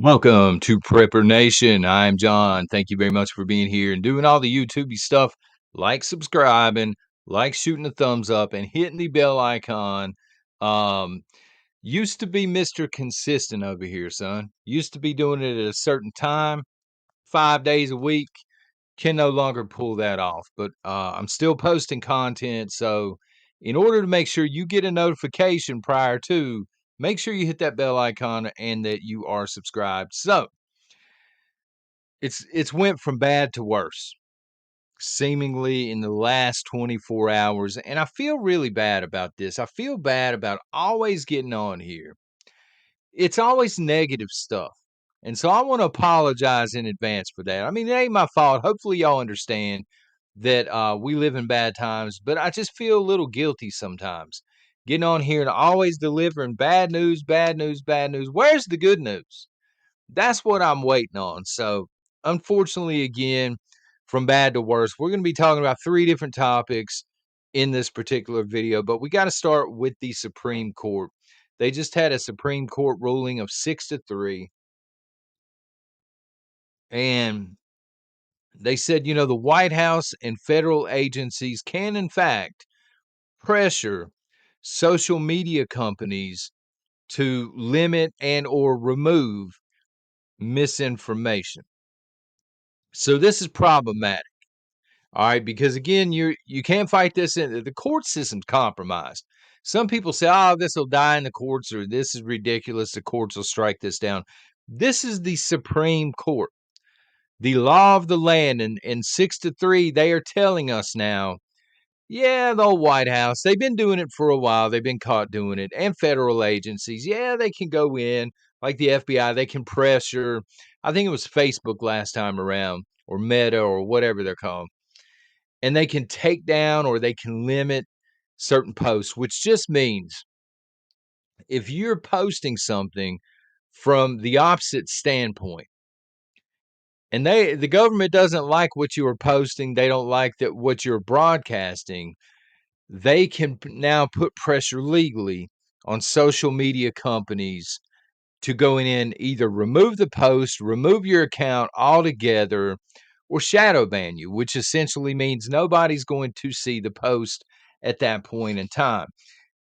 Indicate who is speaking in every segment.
Speaker 1: Welcome to Prepper Nation. I'm John. Thank you very much for being here and doing all the YouTubey stuff, like subscribing, like shooting a thumbs up, and hitting the bell icon. Um, used to be Mr. Consistent over here, son. Used to be doing it at a certain time, 5 days a week. Can no longer pull that off, but I'm still posting content. So, in order to make sure you get a notification prior to, make sure you hit that bell icon and that you are subscribed. So, it's went from bad to worse, seemingly in the last 24 hours, and I feel really bad about this. I feel bad about always getting on here. It's always negative stuff, and so I wanna apologize in advance for that. I mean, it ain't my fault. Hopefully, y'all understand that, we live in bad times, but I just feel a little guilty sometimes getting on here and always delivering bad news, bad news, bad news. Where's the good news? That's what I'm waiting on. So, unfortunately, again, from bad to worse, we're going to be talking about three different topics in this particular video, but we got to start with the Supreme Court. They just had a Supreme Court ruling of 6-3, and they said, the White House and federal agencies can, in fact, pressure social media companies to limit and or remove misinformation. So this is problematic. All right, because again, you can't fight this in the court system's compromised. Some people say, "Oh, this will die in the courts," or "This is ridiculous. The courts will strike this down." This is the Supreme Court, the law of the land, and in 6-3, they are telling us now. Yeah, the old White House, they've been doing it for a while. They've been caught doing it, and federal agencies, yeah, they can go in like the FBI. They can pressure. I think it was Facebook last time around, or Meta, or whatever they're called, and they can take down or they can limit certain posts, which just means if you're posting something from the opposite standpoint and the government doesn't like what you are posting, they don't like that what you're broadcasting, they can now put pressure legally on social media companies to go in and either remove the post, remove your account altogether, or shadow ban you, which essentially means nobody's going to see the post at that point in time.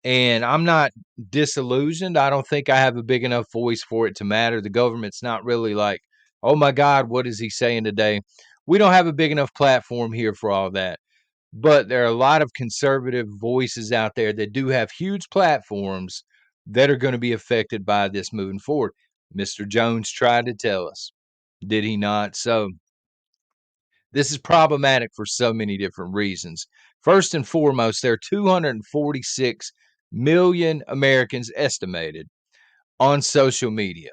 Speaker 1: And I'm not disillusioned. I don't think I have a big enough voice for it to matter. The government's not really like, oh my God, what is he saying today? We don't have a big enough platform here for all that. But there are a lot of conservative voices out there that do have huge platforms that are going to be affected by this moving forward. Mr. Jones tried to tell us, did he not? So this is problematic for so many different reasons. First and foremost, there are 246 million Americans estimated on social media.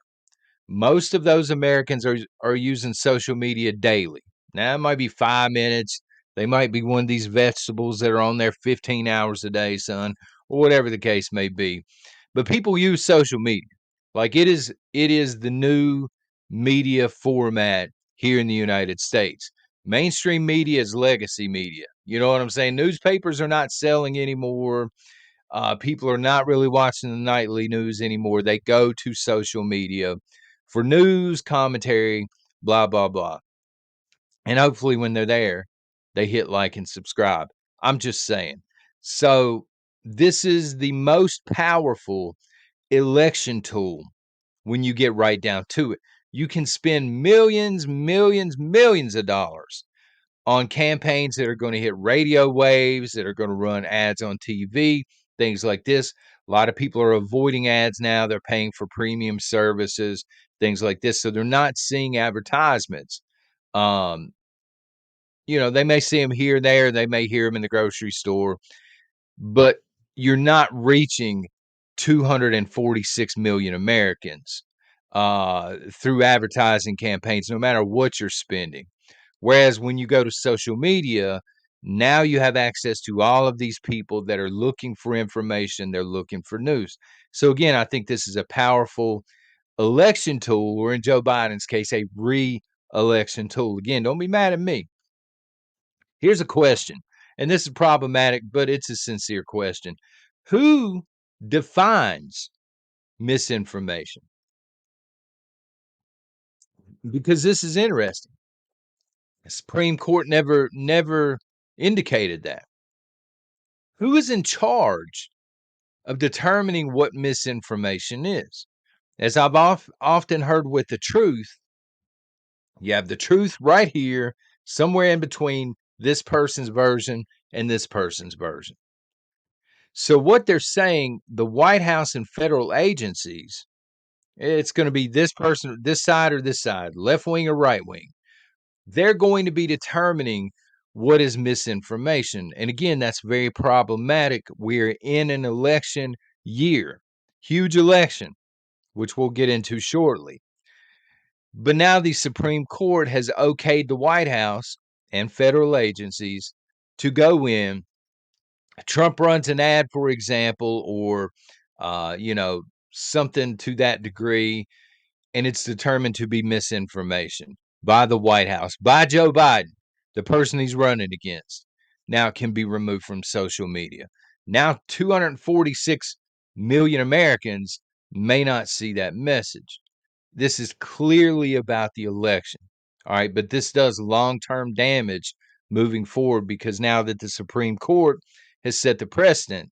Speaker 1: Most of those Americans are using social media daily. Now, it might be 5 minutes. They might be one of these vegetables that are on there 15 hours a day, son, or whatever the case may be. But people use social media. Like it is the new media format here in the United States. Mainstream media is legacy media. You know what I'm saying? Newspapers are not selling anymore. People are not really watching the nightly news anymore. They go to social media for news, commentary, blah, blah, blah. And hopefully, when they're there, they hit like and subscribe. I'm just saying. So, this is the most powerful election tool when you get right down to it. You can spend millions, millions, millions of dollars on campaigns that are going to hit radio waves, that are going to run ads on TV, things like this. A lot of people are avoiding ads now. They're paying for premium services, things like this. So they're not seeing advertisements. Um, they may see them here and there. They may hear them in the grocery store, but you're not reaching 246 million Americans through advertising campaigns, no matter what you're spending. Whereas when you go to social media, now you have access to all of these people that are looking for information, they're looking for news. So again, I think this is a powerful election tool, or in Joe Biden's case, a re-election tool. Again, don't be mad at me. Here's a question, and this is problematic, but it's a sincere question. Who defines misinformation? because this is interesting. The Supreme Court never indicated that. Who is in charge of determining what misinformation is? As I've often heard with the truth, you have the truth right here, somewhere in between this person's version and this person's version. So what they're saying, the White House and federal agencies, it's going to be this person, this side or this side, left wing or right wing. They're going to be determining what is misinformation. And again, that's very problematic. We're in an election year, huge election, which we'll get into shortly. But now the Supreme Court has okayed the White House and federal agencies to go in. Trump runs an ad, for example, or, something to that degree, and it's determined to be misinformation by the White House, by Joe Biden, the person he's running against. Now it can be removed from social media. Now 246 million Americans may not see that message. This is clearly about the election. All right, but this does long-term damage moving forward because now that the Supreme Court has set the precedent,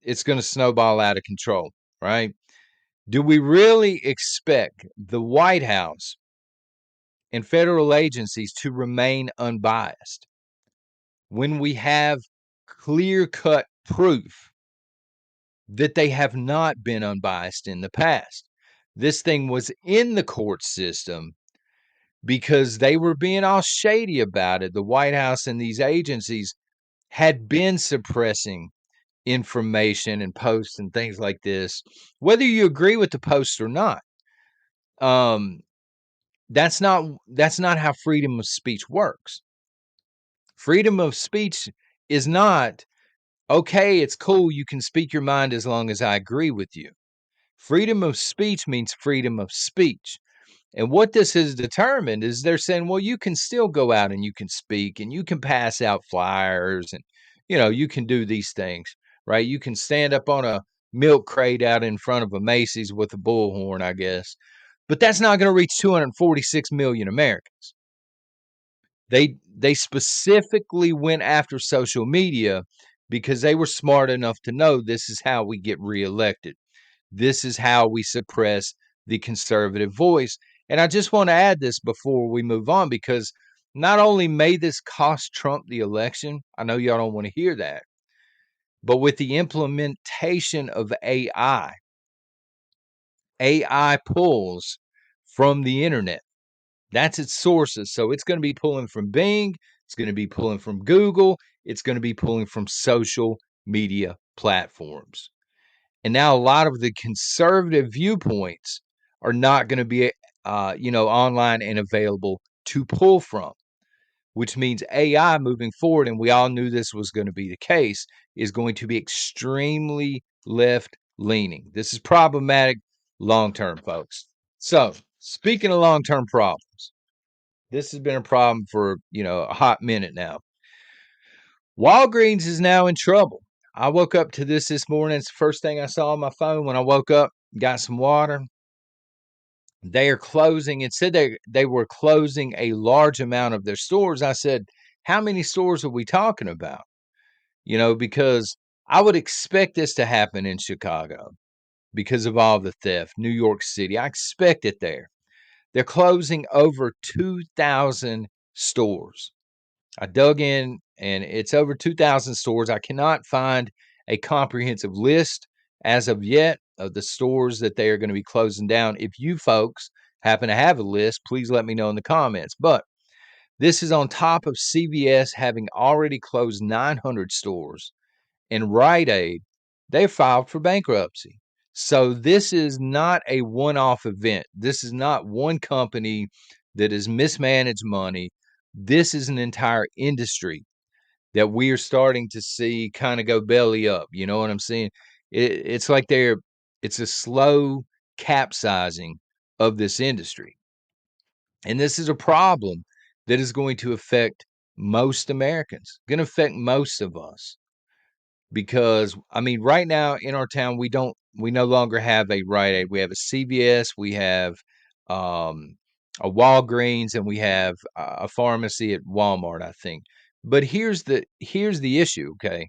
Speaker 1: it's going to snowball out of control, right? Do we really expect the White House and federal agencies to remain unbiased when we have clear-cut proof that they have not been unbiased in the past? This thing was in the court system because they were being all shady about it. The White House and these agencies had been suppressing information and posts and things like this, whether you agree with the post or not. That's not how freedom of speech works. Freedom of speech is not, okay, it's cool, you can speak your mind as long as I agree with you. Freedom of speech means freedom of speech. And what this has determined is they're saying, well, you can still go out and you can speak and you can pass out flyers and, you can do these things, right? You can stand up on a milk crate out in front of a Macy's with a bullhorn, I guess. But that's not going to reach 246 million Americans. They specifically went after social media because they were smart enough to know this is how we get reelected. This is how we suppress the conservative voice. And I just want to add this before we move on, because not only may this cost Trump the election, I know y'all don't want to hear that, but with the implementation of AI pulls from the internet. That's its sources. So it's going to be pulling from Bing, it's going to be pulling from Google, it's going to be pulling from social media platforms. And now a lot of the conservative viewpoints are not going to be, online and available to pull from, which means AI moving forward, and we all knew this was going to be the case, is going to be extremely left leaning. This is problematic long term, folks. So, speaking of long term problems, this has been a problem for, a hot minute now. Walgreens is now in trouble. I woke up to this morning. It's the first thing I saw on my phone when I woke up, got some water. They are closing. It said they were closing a large amount of their stores. I said, how many stores are we talking about? Because I would expect this to happen in Chicago because of all the theft. New York City, I expect it there. They're closing over 2,000 stores. I dug in and it's over 2,000 stores. I cannot find a comprehensive list as of yet of the stores that they are going to be closing down. If you folks happen to have a list, please let me know in the comments. But this is on top of CVS having already closed 900 stores, and Rite Aid, they filed for bankruptcy. So this is not a one-off event. This is not one company that has mismanaged money. This is an entire industry that we are starting to see kind of go belly up. You know what I'm saying? It's like it's a slow capsizing of this industry. And this is a problem that is going to affect most Americans, going to affect most of us. because I mean, right now in our town, we no longer have a Rite Aid. We have a CVS, we have um, a Walgreens, and we have a pharmacy at Walmart, I think. But here's the issue. Okay,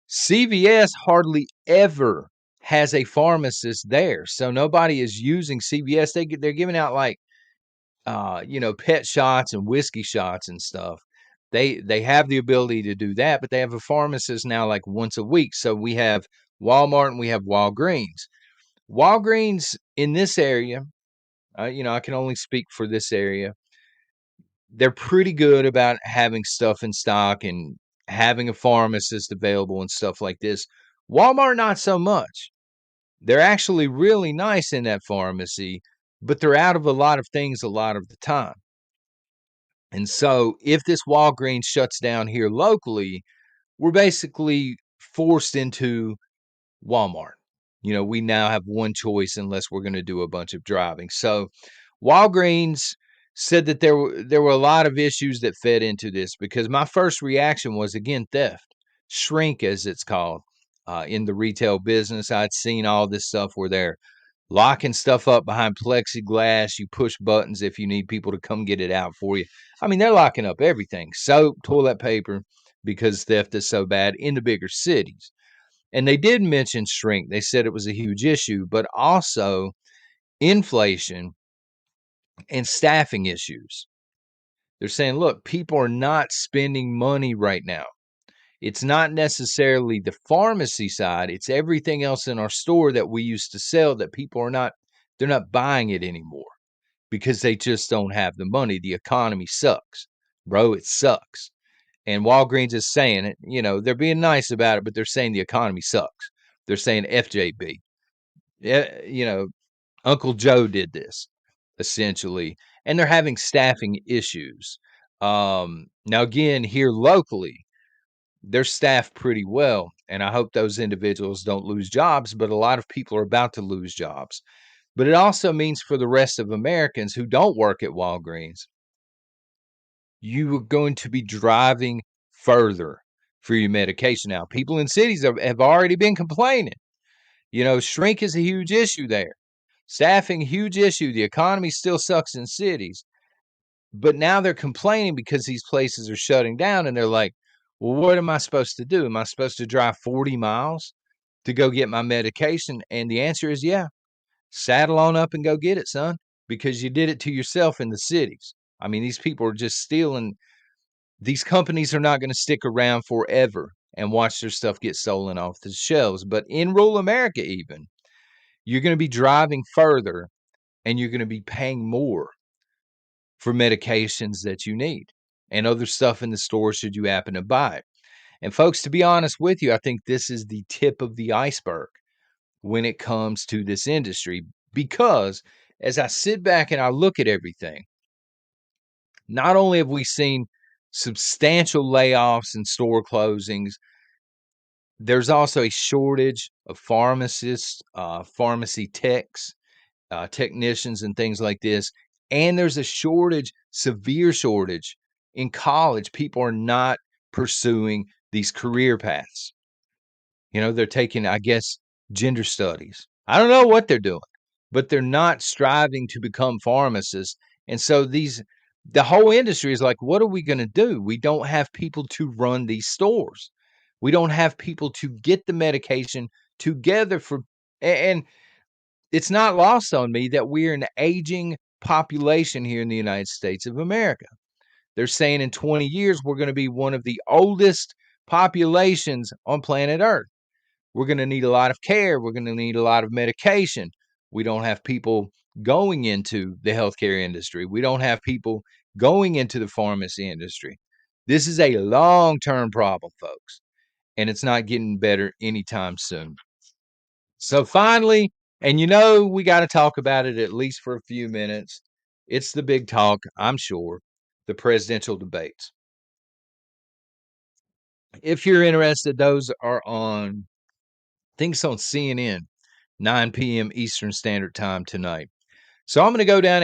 Speaker 1: CVS hardly ever has a pharmacist there, so nobody is using CVS. They're giving out like pet shots and whiskey shots and stuff. They have the ability to do that, but they have a pharmacist now like once a week. So we have Walmart and we have Walgreens. Walgreens in this area, I can only speak for this area. They're pretty good about having stuff in stock and having a pharmacist available and stuff like this. Walmart, not so much. They're actually really nice in that pharmacy, but they're out of a lot of things a lot of the time. And so if this Walgreens shuts down here locally, we're basically forced into Walmart. We now have one choice unless we're going to do a bunch of driving. So Walgreens said that there were a lot of issues that fed into this, because my first reaction was, again, theft, shrink as it's called in the retail business. I'd seen all this stuff where they're locking stuff up behind plexiglass. You push buttons if you need people to come get it out for you. I mean, they're locking up everything, soap, toilet paper, because theft is so bad in the bigger cities. And they did mention shrink. They said it was a huge issue, but also inflation and staffing issues. They're saying, look, people are not spending money right now. It's not necessarily the pharmacy side, it's everything else in our store that we used to sell that people they're not buying it anymore because they just don't have the money. The economy sucks, bro. It sucks. And Walgreens is saying it, they're being nice about it, but they're saying the economy sucks. They're saying FJB. Yeah, Uncle Joe did this essentially, and they're having staffing issues. Now again, here locally, they're staffed pretty well, and I hope those individuals don't lose jobs, but a lot of people are about to lose jobs. But it also means for the rest of Americans who don't work at Walgreens, you are going to be driving further for your medication. Now, people in cities have already been complaining. Shrink is a huge issue there. Staffing, huge issue. The economy still sucks in cities. But now they're complaining because these places are shutting down, and they're like, well, what am I supposed to do? Am I supposed to drive 40 miles to go get my medication? And the answer is yeah. Saddle on up and go get it, son, because you did it to yourself in the cities. I mean, these people are just stealing. These companies are not going to stick around forever and watch their stuff get stolen off the shelves. But in rural America, even, you're going to be driving further and you're going to be paying more for medications that you need and other stuff in the store should you happen to buy it. And folks, to be honest with you, I think this is the tip of the iceberg when it comes to this industry, because as I sit back and I look at everything, not only have we seen substantial layoffs and store closings, there's also a shortage of pharmacists, pharmacy techs, technicians, and things like this. And there's a shortage, severe shortage in college. People are not pursuing these career paths. They're taking, I guess, gender studies. I don't know what they're doing, but they're not striving to become pharmacists. And so the whole industry is like, what are we going to do? We don't have people to run these stores. We don't have people to get the medication together and it's not lost on me that we're an aging population here in the United States of America. They're saying in 20 years, we're going to be one of the oldest populations on planet Earth. We're going to need a lot of care. We're going to need a lot of medication. We don't have people going into the healthcare industry. We don't have people going into the pharmacy industry. This is a long-term problem, folks, and it's not getting better anytime soon. So finally, and we got to talk about it at least for a few minutes. It's the big talk, I'm sure, the presidential debates. If you're interested, those are on, I think it's on CNN, 9 p.m. Eastern Standard Time tonight. So I'm going to go down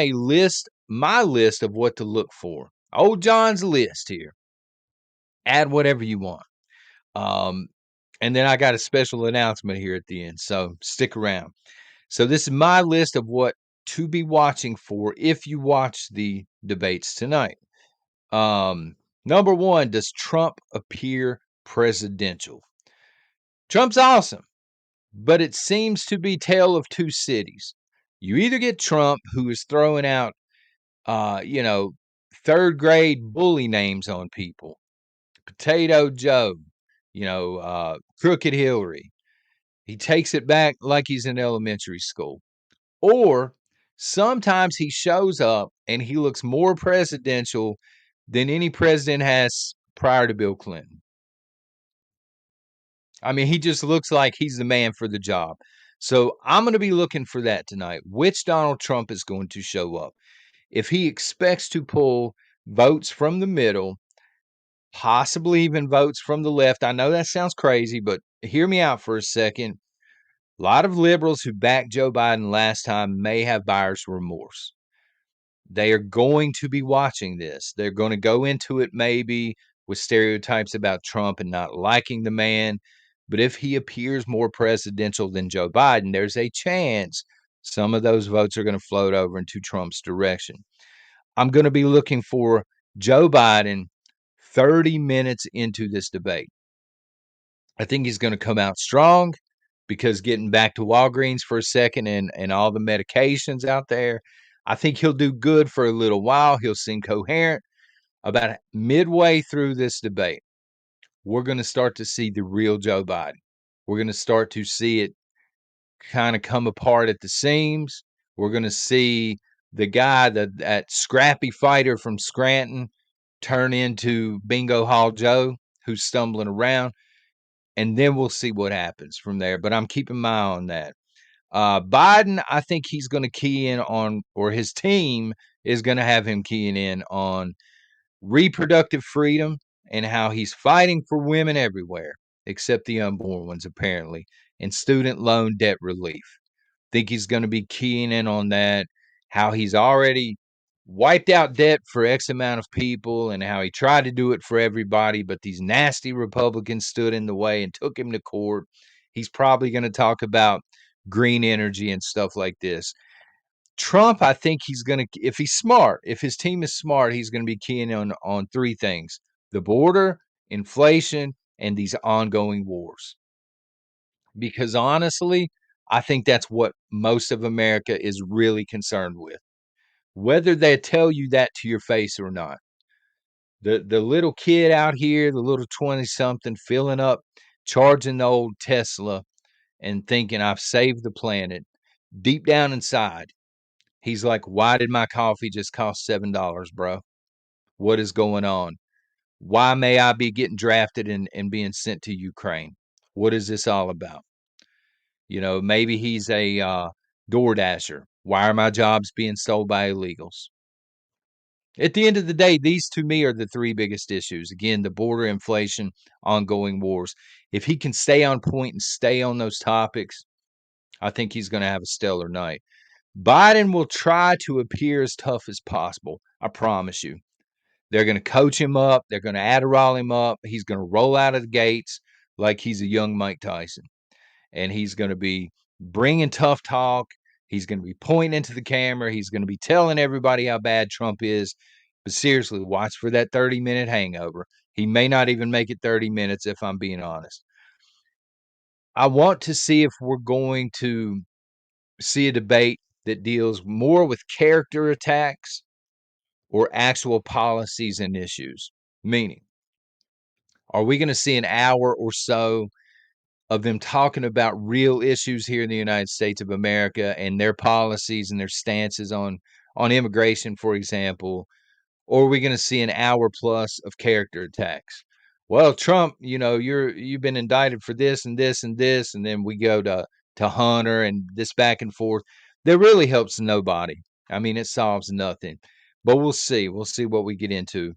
Speaker 1: my list of what to look for. Old John's list here. Add whatever you want. Um, And then I got a special announcement here at the end, so stick around. So this is my list of what to be watching for if you watch the debates tonight. Number one, does Trump appear presidential? Trump's awesome, but it seems to be tale of two cities. You either get Trump, who is throwing out, you know, third grade bully names on people, Potato Joe, Crooked Hillary. He takes it back like he's in elementary school. Or sometimes he shows up and he looks more presidential than any president has prior to Bill Clinton. I mean, he just looks like he's the man for the job. So I'm going to be looking for that tonight. Which Donald Trump is going to show up? If he expects to pull votes from the middle, possibly even votes from the left. I know that sounds crazy, but hear me out for a second. A lot of liberals who backed Joe Biden last time may have buyer's remorse. They are going to be watching this. They're going to go into it maybe with stereotypes about Trump and not liking the man. But if he appears more presidential than Joe Biden, there's a chance some of those votes are going to float over into Trump's direction. I'm going to be looking for Joe Biden 30 minutes into this debate. I think he's going to come out strong because getting back to Walgreens for a second and all the medications out there, I think he'll do good for a little while. He'll seem coherent. About midway through this debate, we're going to start to see the real Joe Biden. We're going to start to see it kind of come apart at the seams. We're going to see the guy, that scrappy fighter from Scranton, turn into Bingo Hall Joe, who's stumbling around. And then we'll see what happens from there. But I'm keeping my eye on that. Biden, I think he's going to key in on, or his team is going to have him keying in on reproductive freedom and how he's fighting for women everywhere, except the unborn ones, apparently, and student loan debt relief. Think he's going to be keying in on that, how he's already wiped out debt for X amount of people and how he tried to do it for everybody, but these nasty Republicans stood in the way and took him to court. He's probably going to talk about green energy and stuff like this. Trump, I think he's going to, if he's smart, if his team is smart, he's going to be keying on three things: the border, inflation, and these ongoing wars. Because honestly, I think that's what most of America is really concerned with, whether they tell you that to your face or not. The little kid out here, the little 20 something filling up, charging the old Tesla and thinking I've saved the planet. Deep down inside, he's like, why did my coffee just cost $7, bro? What is going on? Why may I be getting drafted and being sent to Ukraine? What is this all about? Maybe he's a door dasher. Why are my jobs being sold by illegals? At the end of the day, these to me are the three biggest issues. Again, the border, inflation, ongoing wars. If he can stay on point and stay on those topics, I think he's going to have a stellar night. Biden will try to appear as tough as possible. I promise you. They're going to coach him up. They're going to Adderall him up. He's going to roll out of the gates like he's a young Mike Tyson. And he's going to be bringing tough talk. He's going to be pointing into the camera. He's going to be telling everybody how bad Trump is. But seriously, watch for that 30-minute hangover. He may not even make it 30 minutes, if I'm being honest. I want to see if we're going to see a debate that deals more with character attacks or actual policies and issues. Meaning, are we going to see an hour or so of them talking about real issues here in the United States of America and their policies and their stances on immigration, for example? Or are we going to see an hour plus of character attacks? Well, Trump, you've been indicted for this and this and this, and then we go to Hunter and this back and forth. That really helps nobody. I mean, it solves nothing. But we'll see. We'll see what we get into.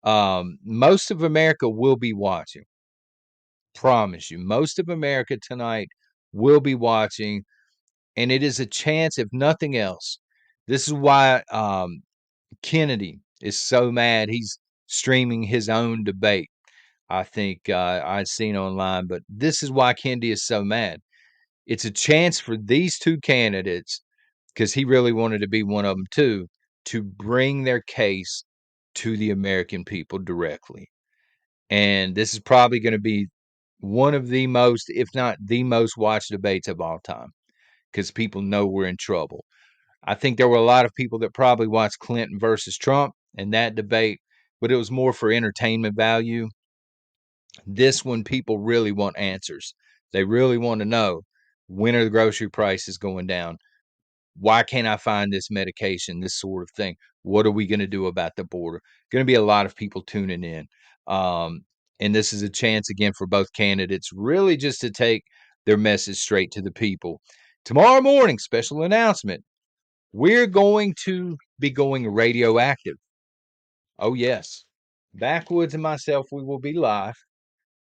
Speaker 1: Most of America will be watching. Promise you, most of America tonight will be watching, and it is a chance, if nothing else. This is why Kennedy is so mad. He's streaming his own debate. I think I'd seen online, but this is why Kendi is so mad. It's a chance for these two candidates, because he really wanted to be one of them too, to bring their case to the American people directly. And this is probably going to be one of the most, if not the most watched debates of all time, because people know we're in trouble. I think there were a lot of people that probably watched Clinton versus Trump and that debate, but it was more for entertainment value. This one, people really want answers. They really want to know, when are the grocery prices going down? Why can't I find this medication? This sort of thing. What are we going to do about the border? Going to be a lot of people tuning in. Um, and this is a chance again for both candidates, really just to take their message straight to the people. Tomorrow morning, special announcement. We're going to be going radioactive. Oh, yes. Backwoods and myself, we will be live,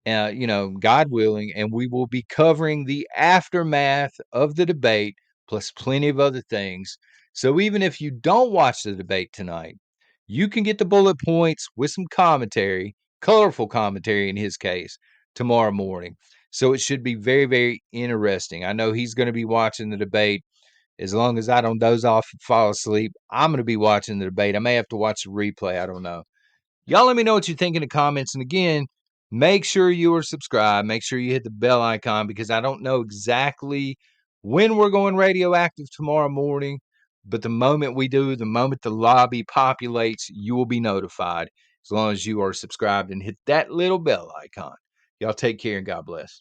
Speaker 1: God willing, and we will be covering the aftermath of the debate, plus plenty of other things. So even if you don't watch the debate tonight, you can get the bullet points with some commentary, colorful commentary in his case, tomorrow morning. So it should be very, very interesting. I know he's going to be watching the debate. As long as I don't doze off and fall asleep, I'm going to be watching the debate. I may have to watch the replay. I don't know. Y'all let me know what you think in the comments. And again, make sure you are subscribed. Make sure you hit the bell icon, because I don't know exactly when we're going radioactive tomorrow morning. But the moment we do, the moment the lobby populates, you will be notified, as long as you are subscribed and hit that little bell icon. Y'all take care and God bless.